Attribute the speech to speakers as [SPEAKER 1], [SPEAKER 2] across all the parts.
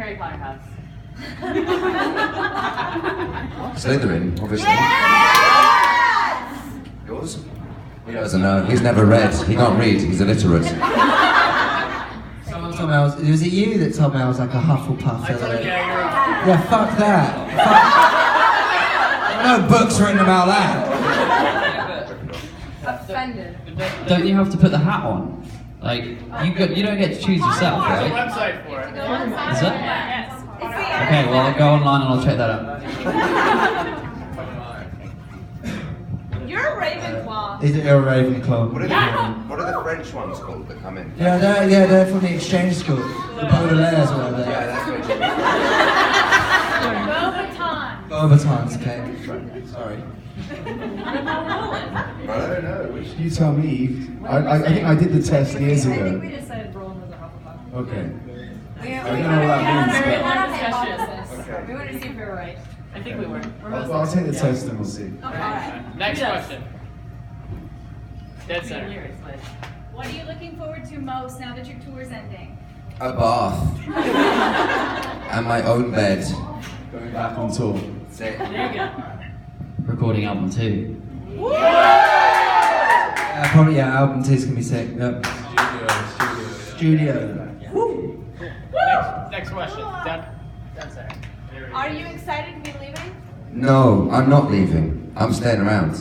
[SPEAKER 1] Harry Potter house?
[SPEAKER 2] Slytherin, obviously.
[SPEAKER 3] Yes!
[SPEAKER 2] Yours? He doesn't know. He's never read. He can't read. He's illiterate.
[SPEAKER 4] Someone told me was it you that told me I was like a Hufflepuff?
[SPEAKER 1] Yeah,
[SPEAKER 4] fuck that. No books written about that.
[SPEAKER 3] Offended.
[SPEAKER 5] Don't you have to put the hat on? Like, you don't get to choose yourself,
[SPEAKER 1] There's a
[SPEAKER 5] right?
[SPEAKER 1] website for it.
[SPEAKER 5] Is it? Okay, well I'll go online and I'll check that out.
[SPEAKER 3] You're a Ravenclaw.
[SPEAKER 4] Is it a Ravenclaw?
[SPEAKER 2] What are the French ones called that come in?
[SPEAKER 4] Yeah, they're from the exchange school. The Baudelaires or whatever.
[SPEAKER 2] Yeah, that's what
[SPEAKER 4] Beauxbatons, okay. Sorry.
[SPEAKER 2] I don't know.
[SPEAKER 6] You tell me. I think I did the test years
[SPEAKER 3] I think
[SPEAKER 6] ago.
[SPEAKER 3] we decided Roland was a Hufflepuff.
[SPEAKER 6] Okay.
[SPEAKER 3] We
[SPEAKER 6] I don't know what that means,
[SPEAKER 3] We're
[SPEAKER 6] but-
[SPEAKER 3] not hypothesis. We wanted to see if we were right.
[SPEAKER 1] I think we were.
[SPEAKER 6] Well, I'll take the test and we'll see.
[SPEAKER 3] Okay. Alright.
[SPEAKER 1] Next question. Dead center.
[SPEAKER 7] What are you looking forward to most now that your tour's ending?
[SPEAKER 2] A bath. And my own bed.
[SPEAKER 6] Going back on tour.
[SPEAKER 2] That's it.
[SPEAKER 1] There you go.
[SPEAKER 5] Recording album 2.
[SPEAKER 4] Probably, yeah, album 2's gonna be sick. Yep. Studio.
[SPEAKER 1] Next question. Dead center.
[SPEAKER 7] Are you excited to be leaving?
[SPEAKER 2] No, I'm not leaving. I'm staying around.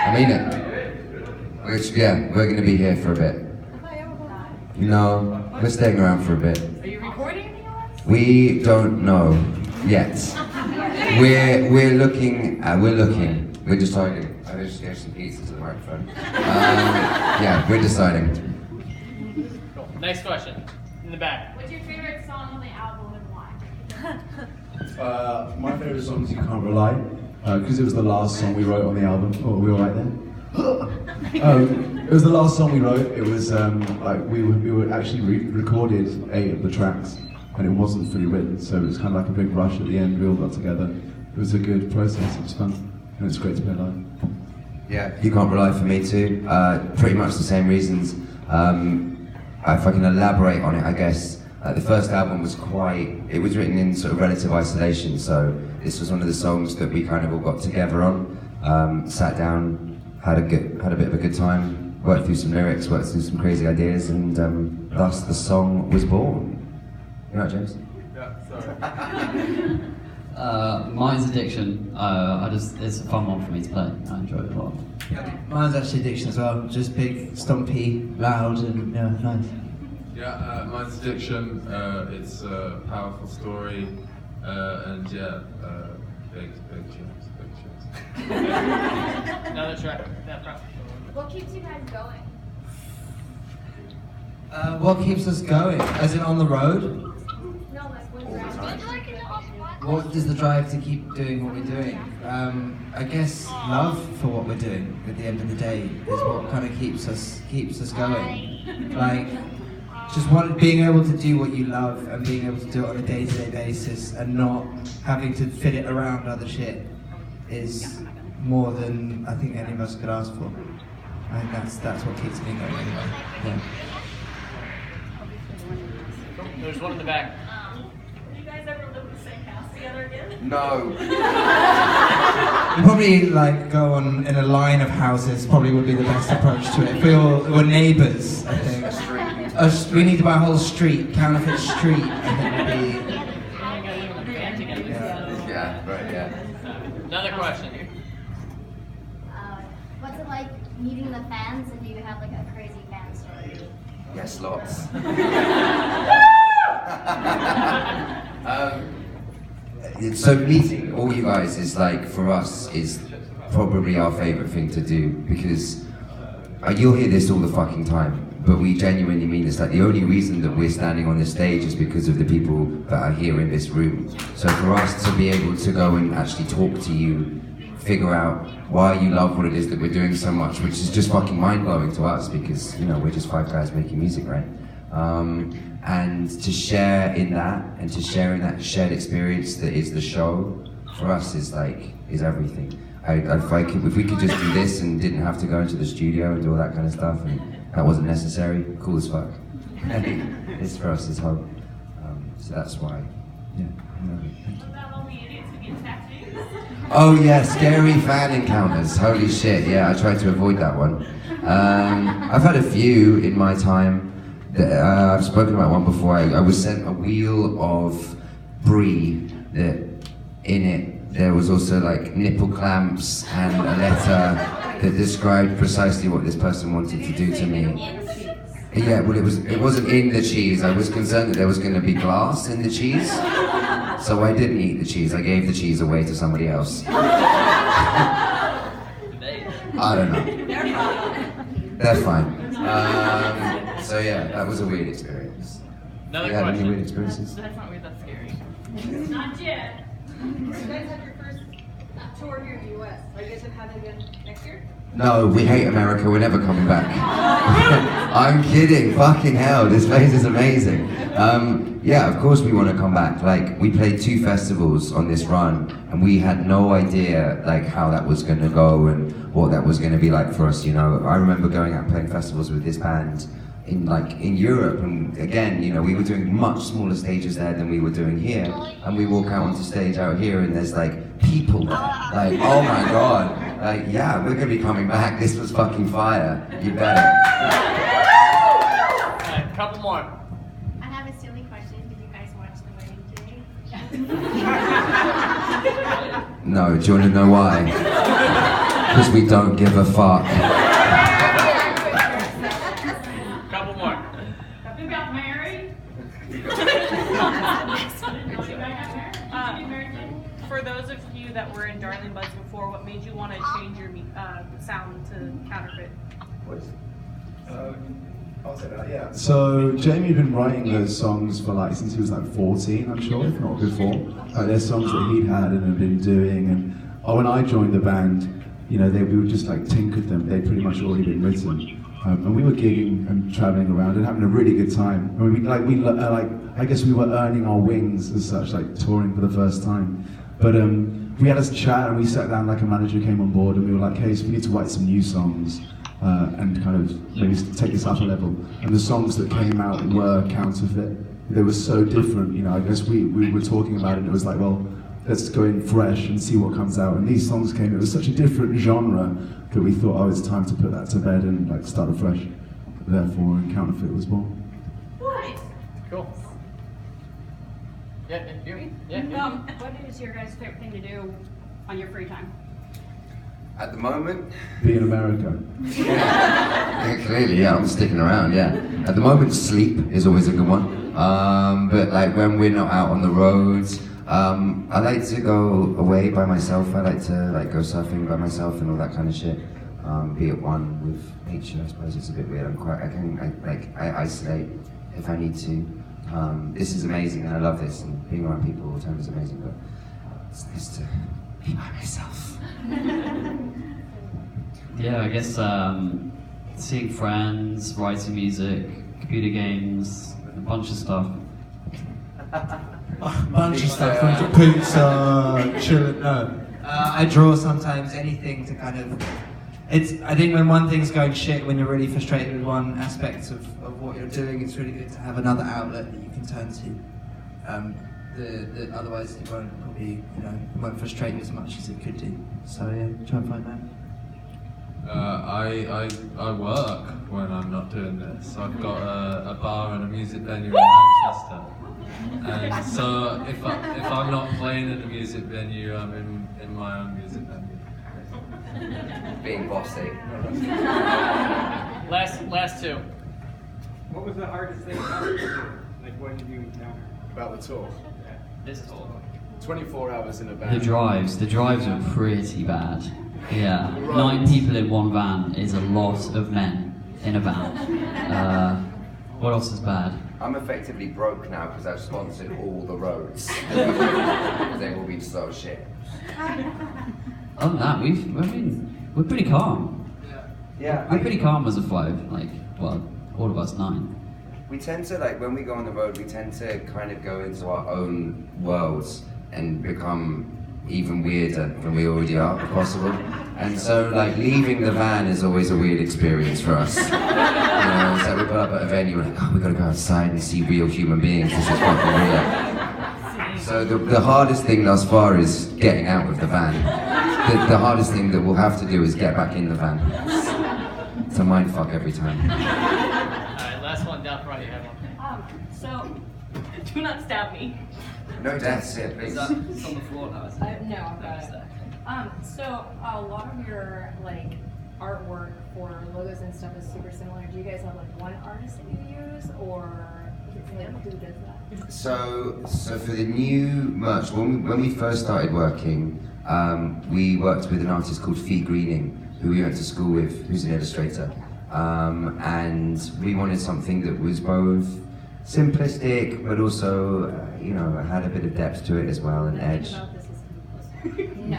[SPEAKER 2] I mean it. We're gonna be here for a bit. No, we're staying around for a bit.
[SPEAKER 3] Are you recording anything else?
[SPEAKER 2] We don't know yet. We're looking. We're deciding. I just gave some pizza to the microphone. Yeah, we're deciding.
[SPEAKER 1] Cool. Next question. In the back.
[SPEAKER 7] What's your favorite song on the album and why?
[SPEAKER 6] My favourite song is You Can't Rely, because it was the last song we wrote on the album. Oh, are we alright there? It was the last song we wrote. It was like we were actually recorded 8 of the tracks, and it wasn't fully written, so it was kind of like a big rush at the end. We all got together. It was a good process. It was fun, and it's great to play live.
[SPEAKER 2] Yeah, You Can't Rely for me too. Pretty much the same reasons. If I can elaborate on it, I guess the first album was it was written in sort of relative isolation. So this was one of the songs that we kind of all got together on, sat down. Had a bit of a good time, worked through some lyrics, worked through some crazy ideas, and thus the song was born. You know what, James?
[SPEAKER 6] Yeah, sorry.
[SPEAKER 5] Mine's Addiction. It's a fun one for me to play. I enjoy it a lot.
[SPEAKER 4] Mine's actually Addiction as well. Just big, stompy, loud, and yeah, nice.
[SPEAKER 8] Yeah, mine's Addiction. It's a powerful story, and yeah, big tunes.
[SPEAKER 1] Another track. That front.
[SPEAKER 7] What keeps you guys going?
[SPEAKER 4] What keeps us going? As in on the road?
[SPEAKER 7] No, like when you're out.
[SPEAKER 4] What is the drive to keep doing what we're doing? I guess love for what we're doing at the end of the day is what kind of keeps us going. Like, just being able to do what you love and being able to do it on a day-to-day basis and not having to fit it around other shit is more than I think any of us could ask for. I think that's what keeps me going. Yeah.
[SPEAKER 1] There's one in the back.
[SPEAKER 7] Would you guys ever live in the same house together again?
[SPEAKER 2] No.
[SPEAKER 4] We probably go on in a line of houses. Probably would be the best approach to it. If we all were neighbours, I think. We need to buy a whole street, Counterfeit Street. I think would be.
[SPEAKER 2] Yeah, right. Yeah.
[SPEAKER 1] Another question.
[SPEAKER 9] What's it like meeting the fans, and do you have like a crazy fan story?
[SPEAKER 2] Yes, lots. So meeting all you guys is for us is probably our favourite thing to do, because you'll hear this all the fucking time, but we genuinely mean this. The only reason that we're standing on this stage is because of the people that are here in this room. So for us to be able to go and actually talk to you, figure out why you love what it is that we're doing so much, which is just fucking mind-blowing to us, because we're just 5 guys making music, right? And to share in that, and to share in that shared experience that is the show, for us is everything. If we could just do this and didn't have to go into the studio and do all that kind of stuff, and that wasn't necessary, cool as fuck. It's for us, it's home. So that's why. Yeah.
[SPEAKER 7] What about all the idiots who get tattoos?
[SPEAKER 2] Oh yeah, scary fan encounters. Holy shit! Yeah, I tried to avoid that one. I've had a few in my time. I've spoken about one before. I was sent a wheel of brie that in it there was also like nipple clamps and a letter that described precisely what this person wanted to do to me. Yeah, well it wasn't in the cheese. I was concerned that there was going to be glass in the cheese, so I didn't eat the cheese. I gave the cheese away to somebody else. I don't know. They're fine. So yeah, that was a weird experience.
[SPEAKER 1] Another
[SPEAKER 2] You had any
[SPEAKER 1] question.
[SPEAKER 2] weird experiences?
[SPEAKER 3] That's not weird, that's scary.
[SPEAKER 7] Not yet.
[SPEAKER 10] You guys had your first tour here in the US. Are you guys gonna have it again next year?
[SPEAKER 2] No, we hate America, we're never coming back. I'm kidding, fucking hell, this place is amazing. Yeah, of course we want to come back. Like, we played 2 festivals on this run, and we had no idea, like, how that was going to go and what that was going to be like for us, you know. I remember going out and playing festivals with this band in Europe, and again, you know, we were doing much smaller stages there than we were doing here, and we walk out onto stage out here and there's like people there, like, oh my god, like, yeah, we're gonna be coming back, this was fucking fire, you better.
[SPEAKER 1] Alright, couple more.
[SPEAKER 9] I have a silly question. Did you guys watch the wedding today?
[SPEAKER 2] No, do you wanna know why? Because we don't give a fuck.
[SPEAKER 1] Couple more.
[SPEAKER 7] Who got married?
[SPEAKER 10] For those of you that were in Darling Buds before, what made you want to change your sound to Counterfeit?
[SPEAKER 6] I'll say that, yeah. So Jamie had been writing those songs for like since he was like 14, I'm sure, if not before. There's songs that he'd had and had been doing, and when I joined the band, you know, we would just like tinkered them. They'd pretty much already been written, and we were gigging and traveling around and having a really good time. I mean, I guess we were earning our wings as such, like touring for the first time. But we had a chat and we sat down, like a manager came on board and we were like, hey, so we need to write some new songs and kind of maybe take this up a level. And the songs that came out were Counterfeit. They were so different, you know. I guess we were talking about it and it was like, well, let's go in fresh and see what comes out. And these songs came, it was such a different genre that we thought, oh, it's time to put that to bed and like start afresh. Therefore, Counterfeit was born.
[SPEAKER 1] Cool. Yeah, you? Yeah.
[SPEAKER 3] What is your guys' favorite thing to do on your free time?
[SPEAKER 2] At the moment,
[SPEAKER 6] Be in America.
[SPEAKER 2] yeah, clearly, yeah, I'm sticking around, yeah. At the moment, sleep is always a good one. But like when we're not out on the roads, I like to go away by myself. I like to like go surfing by myself and all that kind of shit. Be at one with nature. I suppose it's a bit weird. I isolate if I need to. This is amazing and I love this, and being around people all the time is amazing, but it's nice to be by myself.
[SPEAKER 5] Yeah, I guess seeing friends, writing music, computer games, a bunch of stuff.
[SPEAKER 4] A bunch of stuff, pizza, chilling. No, I draw sometimes. Anything to kind of. I think when one thing's going shit, when you're really frustrated with one aspect of what you're doing, it's really good to have another outlet that you can turn to. Otherwise, it won't probably, it won't frustrate you as much as it could do. So yeah, try and find that.
[SPEAKER 8] I work when I'm not doing this. I've got a bar and a music venue in Manchester. And so if I'm not playing at the music venue, I'm in my own music venue.
[SPEAKER 2] Being bossy.
[SPEAKER 1] Last two.
[SPEAKER 11] What was the hardest thing about the tour? Like, what did you encounter?
[SPEAKER 12] About the tour?
[SPEAKER 1] This tour.
[SPEAKER 12] 24 hours in a van.
[SPEAKER 5] The drives are pretty bad. Yeah, 9 people in one van is a lot of men in a van. What else is bad?
[SPEAKER 2] I'm effectively broke now because I've sponsored all the roads. They will be so shit.
[SPEAKER 5] Other than that, we're pretty calm.
[SPEAKER 2] Yeah.
[SPEAKER 5] We're pretty calm as a flow. Like, well, all of us 9.
[SPEAKER 2] We tend to, like, when we go on the road, we tend to kind of go into our own worlds and become even weirder than we already are, if possible. And so, like, leaving the van is always a weird experience for us. You know, so we pull up at a venue and like, oh, we gotta go outside and see real human beings. This is fucking real. So the hardest thing thus far is getting out of the van. The hardest thing that we'll have to do is get back in the van. It's a mindfuck every time.
[SPEAKER 1] Alright, last one down front, you have one.
[SPEAKER 10] So, do not stab me.
[SPEAKER 2] No deaths here, please.
[SPEAKER 5] It's on the floor now, isn't it?
[SPEAKER 3] No, I've got it.
[SPEAKER 13] So a lot of your like artwork for logos and stuff is super similar. Do you guys have like one artist that you use, or like, who does that?
[SPEAKER 2] So for the new merch, when we first started working, we worked with an artist called Fee Greening, who we went to school with, who's an illustrator. And we wanted something that was both simplistic, but also, you know, had a bit of depth to it as well, and edge.
[SPEAKER 3] No.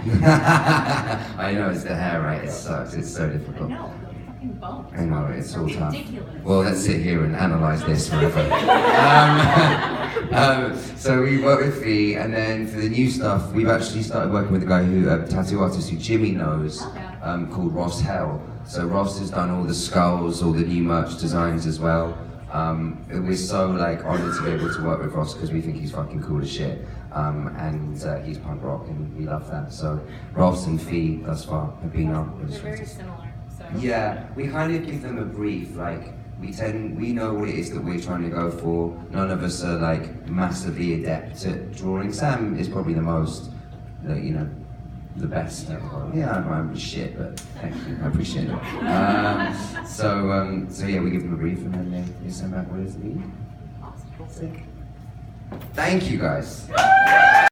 [SPEAKER 2] I know, it's the hair, right? It sucks, it's so difficult.
[SPEAKER 3] No, the fucking bones.
[SPEAKER 2] I know, it's all tough.
[SPEAKER 3] Ridiculous.
[SPEAKER 2] Well, let's sit here and analyze this forever. So we worked with Fee, and then for the new stuff, we've actually started working with a guy who, a tattoo artist who Jimmy knows, called Ross Hell. So Ross has done all the skulls, all the new merch designs as well. We're so like honoured to be able to work with Ross because we think he's fucking cool as shit. And he's punk rock and we love that. So Ross and Fee thus far have been our
[SPEAKER 13] They're very similar. So.
[SPEAKER 2] Yeah, we kind of give them a brief, like we know what it is that we're trying to go for. None of us are like massively adept at drawing. Sam is probably the most, you know, the best. Yeah, I'm shit, but thank you, I appreciate it. So yeah, we give them a brief and then they send back what it is they need. Sick. Thank you guys.